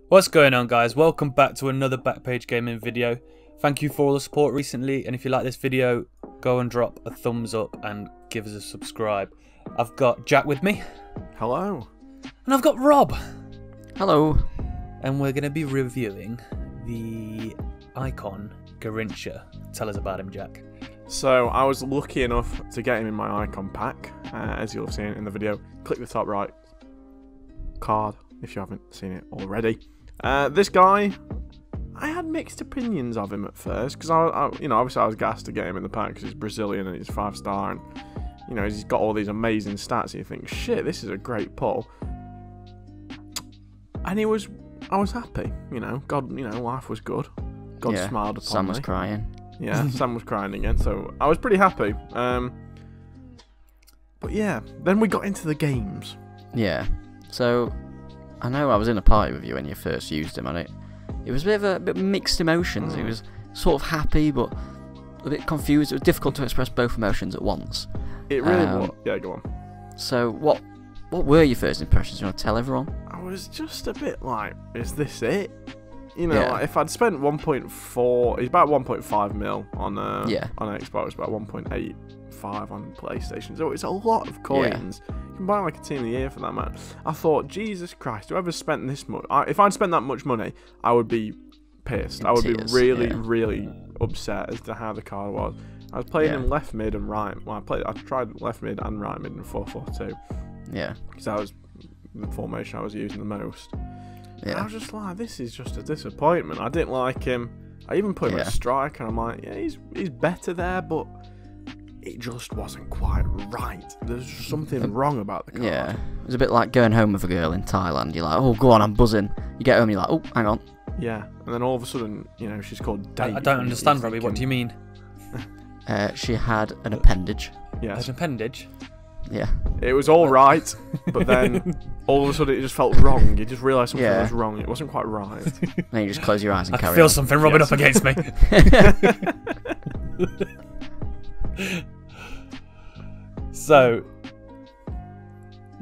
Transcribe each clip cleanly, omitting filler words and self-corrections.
What's going on, guys? Welcome back to another Backpage gaming video. Thank you for all the support recently, and if you like this video, go and drop a thumbs up and give us a subscribe. I've got Jack with me. Hello. And I've got Rob. Hello. And we're going to be reviewing the icon Garrincha. Tell us about him, Jack. So I was lucky enough to get him in my icon pack, as you'll have seen in the video. Click the top right card if you haven't seen it already. This guy, I had mixed opinions of him at first because obviously I was gassed to get him in the pack because he's Brazilian and he's 5-star and he's got all these amazing stats. And you think, shit, this is a great pull. And I was happy. God, life was good. God smiled upon me. Sam was crying. Yeah, Sam was crying again, so I was pretty happy. But yeah, then we got into the games. Yeah. So I know I was in a party with you when you first used him, and it was a bit mixed emotions. It was sort of happy, but a bit confused. It was difficult to express both emotions at once. It really was. Yeah, go on. So what were your first impressions? You want to tell everyone? I was just a bit like, is this it? Like if I'd spent 1.4, he's about 1.5 mil on Xbox, about 1.85 on PlayStation. So it's a lot of coins. Yeah. You can buy like a team of the year for that, man. I thought, Jesus Christ, whoever spent this much, if I'd spent that much money, I would be pissed. I would be really upset as to how the card was. I was playing him left mid and right. Well, I tried left mid and right mid in 4-4-2. Yeah. Because that was the formation I was using the most. Yeah. I was just like, this is just a disappointment. I didn't like him. I even put him at striker, and I'm like, yeah, he's better there, but it just wasn't quite right. There's something wrong about the card. Yeah, it was a bit like going home with a girl in Thailand. You're like, oh, go on, I'm buzzing. You get home, you're like, oh, hang on. Yeah, and then all of a sudden, she's called Dave. I don't understand, Robbie. What do you mean? She had an appendage. Yes. An appendage? Yeah. It was all right, but then all of a sudden it just felt wrong. You just realised something was wrong. It wasn't quite right. Then you just close your eyes and carry on. I feel something rubbing up against me. So,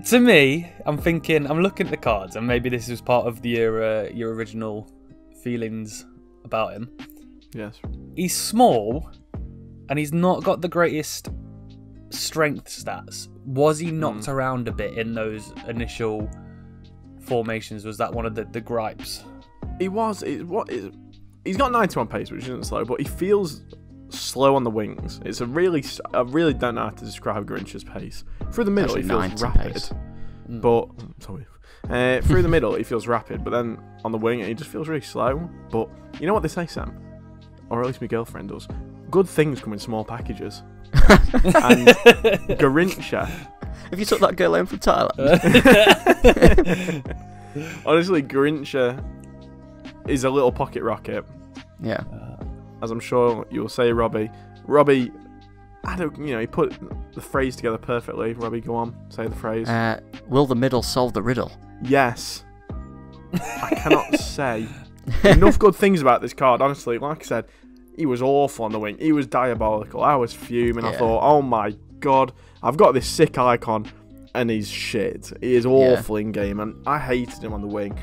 to me, I'm looking at the cards, and maybe this is part of your original feelings about him. Yes. He's small, and he's not got the greatest strength stats. Was he knocked around a bit in those initial formations? Was that one of the gripes? He was. He's got 91 pace, which isn't slow, but he feels slow on the wings. I really don't know how to describe Garrincha's pace. Through the middle, he feels rapid. But through the middle, he feels rapid, but then on the wing, he just feels really slow. But you know what they say, Sam? Or at least my girlfriend does. Good things come in small packages. And Garrincha. Have you took that girl home from Thailand? Honestly, Garrincha is a little pocket rocket. Yeah. As I'm sure you'll say, Robbie. Robbie, he put the phrase together perfectly. Robbie, go on, say the phrase. Will the middle solve the riddle? Yes. I cannot say enough good things about this card, honestly. Like I said, he was awful on the wing. He was diabolical. I was fuming. I thought, oh my god, I've got this sick icon, and he's shit. He is awful in game, and I hated him on the wing.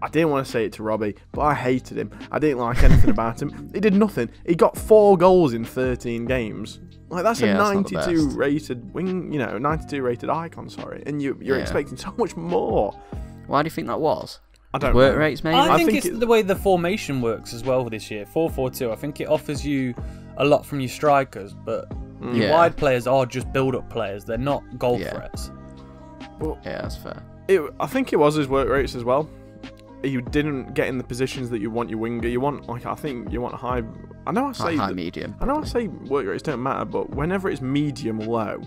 I didn't want to say it to Robbie, but I hated him. I didn't like anything about him. He did nothing. He got 4 goals in 13 games. Like, that's a 92 rated wing, 92 rated icon, sorry. And you're expecting so much more. Why do you think that was? I don't Work know. rates, maybe? I think it's the way the formation works as well this year. 4-4-2. I think it offers you a lot from your strikers, but your wide players are just build-up players. They're not goal threats. But yeah, that's fair. I think it was his work rates as well. You didn't get in the positions that you want your winger. You want, I think you want high. I know I say high medium. I know I say work rates don't matter, but whenever it's medium low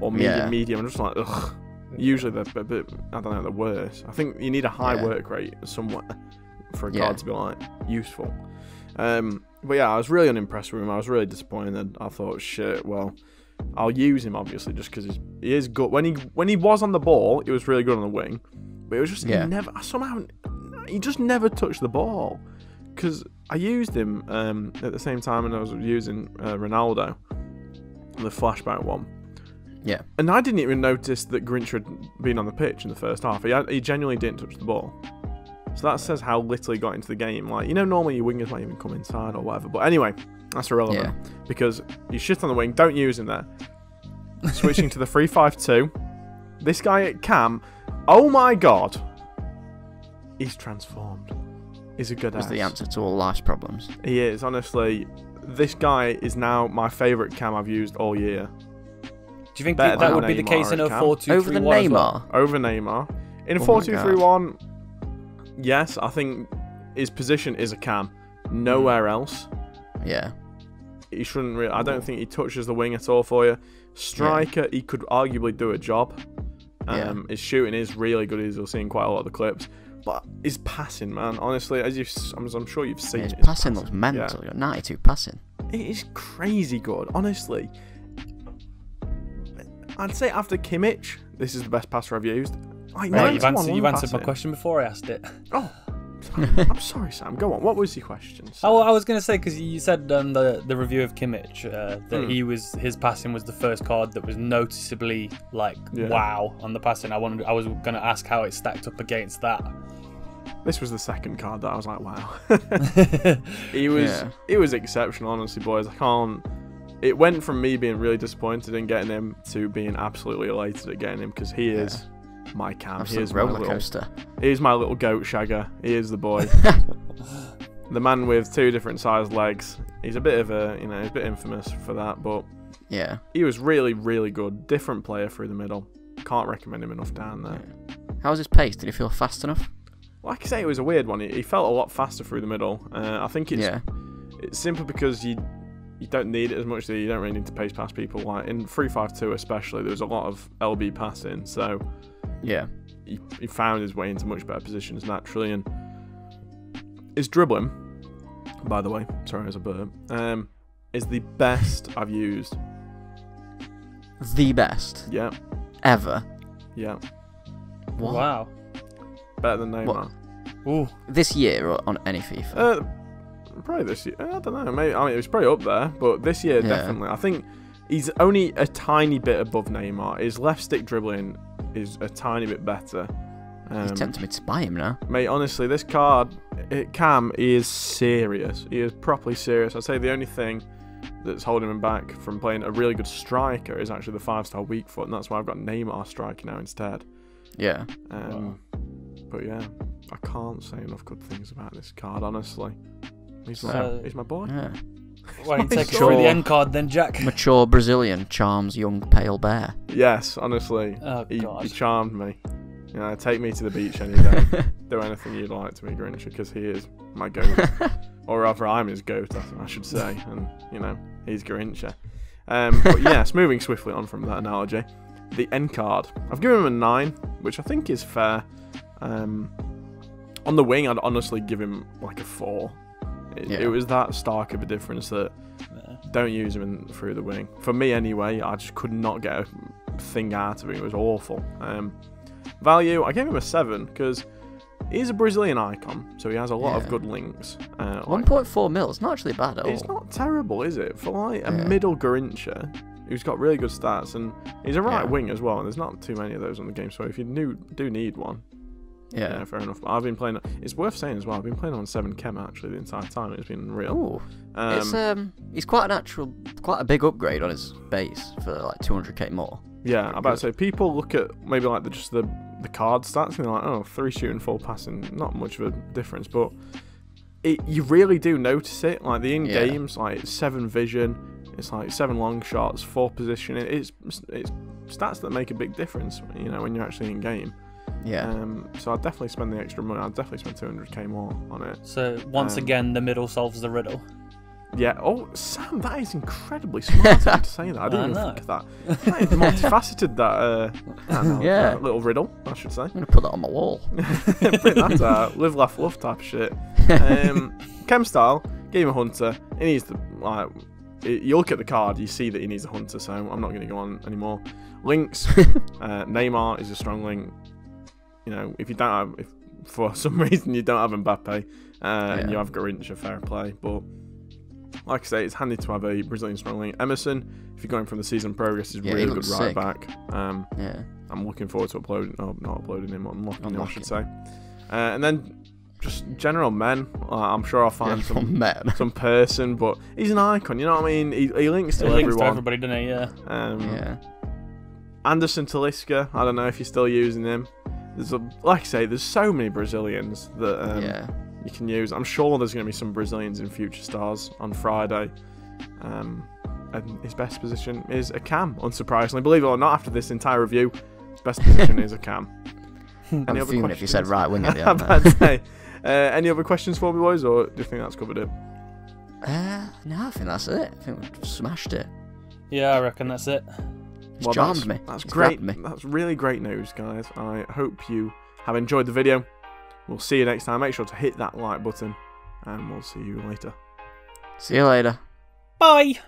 or medium, I'm just like, ugh. Usually they're a bit, I don't know, they're worse. I think you need a high work rate somewhere for a card to be like useful. But yeah, I was really unimpressed with him. I was really disappointed. I thought, shit, well, I'll use him obviously just because he is good. When he was on the ball, he was really good on the wing. But it was just he just never touched the ball. Because I used him at the same time, and I was using Ronaldo, the flashback one. Yeah. And I didn't even notice that Garrincha had been on the pitch in the first half. He genuinely didn't touch the ball. So that says how little he got into the game. Like, normally your wingers might even come inside or whatever. But anyway, that's irrelevant because he's shit on the wing. Don't use him there. Switching to the 3-5-2. This guy at cam, oh my god, he's transformed. He's a good ass. He's the answer to all life's problems. He is, honestly. This guy is now my favourite cam I've used all year. Do you think that would be the case in a 4-2-3-1 over the Neymar? Well? Over Neymar. In a 4-2-3-1, yes, I think his position is a cam. Nowhere else. Yeah. He shouldn't really... I don't think he touches the wing at all for you. Striker, he could arguably do a job. His shooting is really good, as you'll see in quite a lot of the clips. But his passing, man, honestly, I'm sure you've seen his it. Passing looks mental. Yeah. 92 passing. It is crazy good, honestly. I'd say after Kimmich, this is the best passer I've used. Like, right, you've answered my question before I asked it. Oh, I'm sorry, Sam. Go on. What was your question? Sam? Oh, I was going to say, because you said the review of Kimmich that his passing was the first card that was noticeably wow on the passing. I was going to ask how it stacked up against that. This was the second card that I was like, wow. He was exceptional, honestly, boys. It went from me being really disappointed in getting him to being absolutely elated at getting him because he is my cam. He is roller coaster. He is my little goat shagger. He is the boy. The man with 2 different sized legs. He's a bit of he's a bit infamous for that, but yeah, he was really, really good. Different player through the middle. Can't recommend him enough down there. Yeah. How was his pace? Did he feel fast enough? Like I say, it was a weird one. He felt a lot faster through the middle. I think it's simply because you don't need it as much. You don't really need to pace past people. Like in 3-5-2 especially, there was a lot of LB passing, so he found his way into much better positions naturally. And his dribbling, by the way, sorry as a burp, is the best I've used. The best? Yeah. Ever? Yeah. What? Wow. Better than Neymar. Ooh. This year or on any FIFA? Probably this year. I don't know. Maybe, it was probably up there, but this year definitely. I think he's only a tiny bit above Neymar. His left stick dribbling is a tiny bit better. He's tempting me to buy him now. Mate, honestly, this card, Cam, is serious. He is properly serious. I'd say the only thing that's holding him back from playing a really good striker is actually the 5-star weak foot, and that's why I've got Neymar striker now instead. Yeah. But yeah, I can't say enough good things about this card, honestly. He's my boy. Yeah. Why don't you take us through the end card then, Jack? Mature Brazilian charms young pale bear. Yes, honestly. Oh, God. He charmed me. Take me to the beach any day. Do anything you'd like to me, Grinch, because he is my goat. Or rather, I'm his goat, I should say. And, he's Garrincha. But yes, moving swiftly on from that analogy. The end card. I've given him a 9, which I think is fair. On the wing, I'd honestly give him like a 4. It was that stark of a difference that don't use him through the wing. For me anyway, I just could not get a thing out of him. It was awful. Value, I gave him a 7 because he's a Brazilian icon, so he has a lot of good links. 1.4 mil, it's not actually bad at all. It's not terrible, is it? For like a middle Garrincha, who's got really good stats, and he's a right wing as well, and there's not too many of those on the game, so if you do need one, fair enough. But I've been playing, it's worth saying as well, I've been playing on 7 chem actually the entire time. It's been real. He's quite a big upgrade on his base for like 200k more. Yeah, I'm about to say, people look at maybe like the card stats and they're like, oh, 3 shooting, 4 passing, not much of a difference, but you really do notice it. Like the in-games, like 7 vision, it's like 7 long shots, 4 positioning. It's stats that make a big difference, when you're actually in game. Yeah. So I'd definitely spend the extra money. I'd definitely spend 200k more on it. So once again, the middle solves the riddle. Yeah. Oh, Sam, that is incredibly smart of you to say that. I didn't even think of that. That is multifaceted. That little riddle, I should say. I'm gonna put that on my wall. Print that out. Live, laugh, love type of shit. Chem style. Gave him a hunter. He needs the you look at the card, you see that he needs a hunter. So I'm not going to go on anymore. Links. Neymar is a strong link. If you don't have, if for some reason you don't have Mbappe and you have Garrincha, fair play. But like I say, it's handy to have a Brazilian strong link. Emerson, if you're going from the season progress, is really good right back. I'm looking forward to unlocking him, I should say. And then just general men. I'm sure I'll find some person, but he's an icon. You know what I mean? He links to everyone. Links to everybody, doesn't he? Yeah. Yeah. Anderson Talisca. I don't know if you're still using him. Like I say, there's so many Brazilians that you can use. I'm sure there's going to be some Brazilians in Future Stars on Friday. And his best position is a cam, unsurprisingly. Believe it or not, after this entire review, his best position is a cam. I'm fuming if you said right wing at the end. I'd say. Any other questions for me, boys, or do you think that's covered it? No, I think that's it. I think we've smashed it. Yeah, I reckon that's it. It's charmed me. That's great. That's really great news, guys. I hope you have enjoyed the video. We'll see you next time. Make sure to hit that like button, and we'll see you later. See you later. Bye.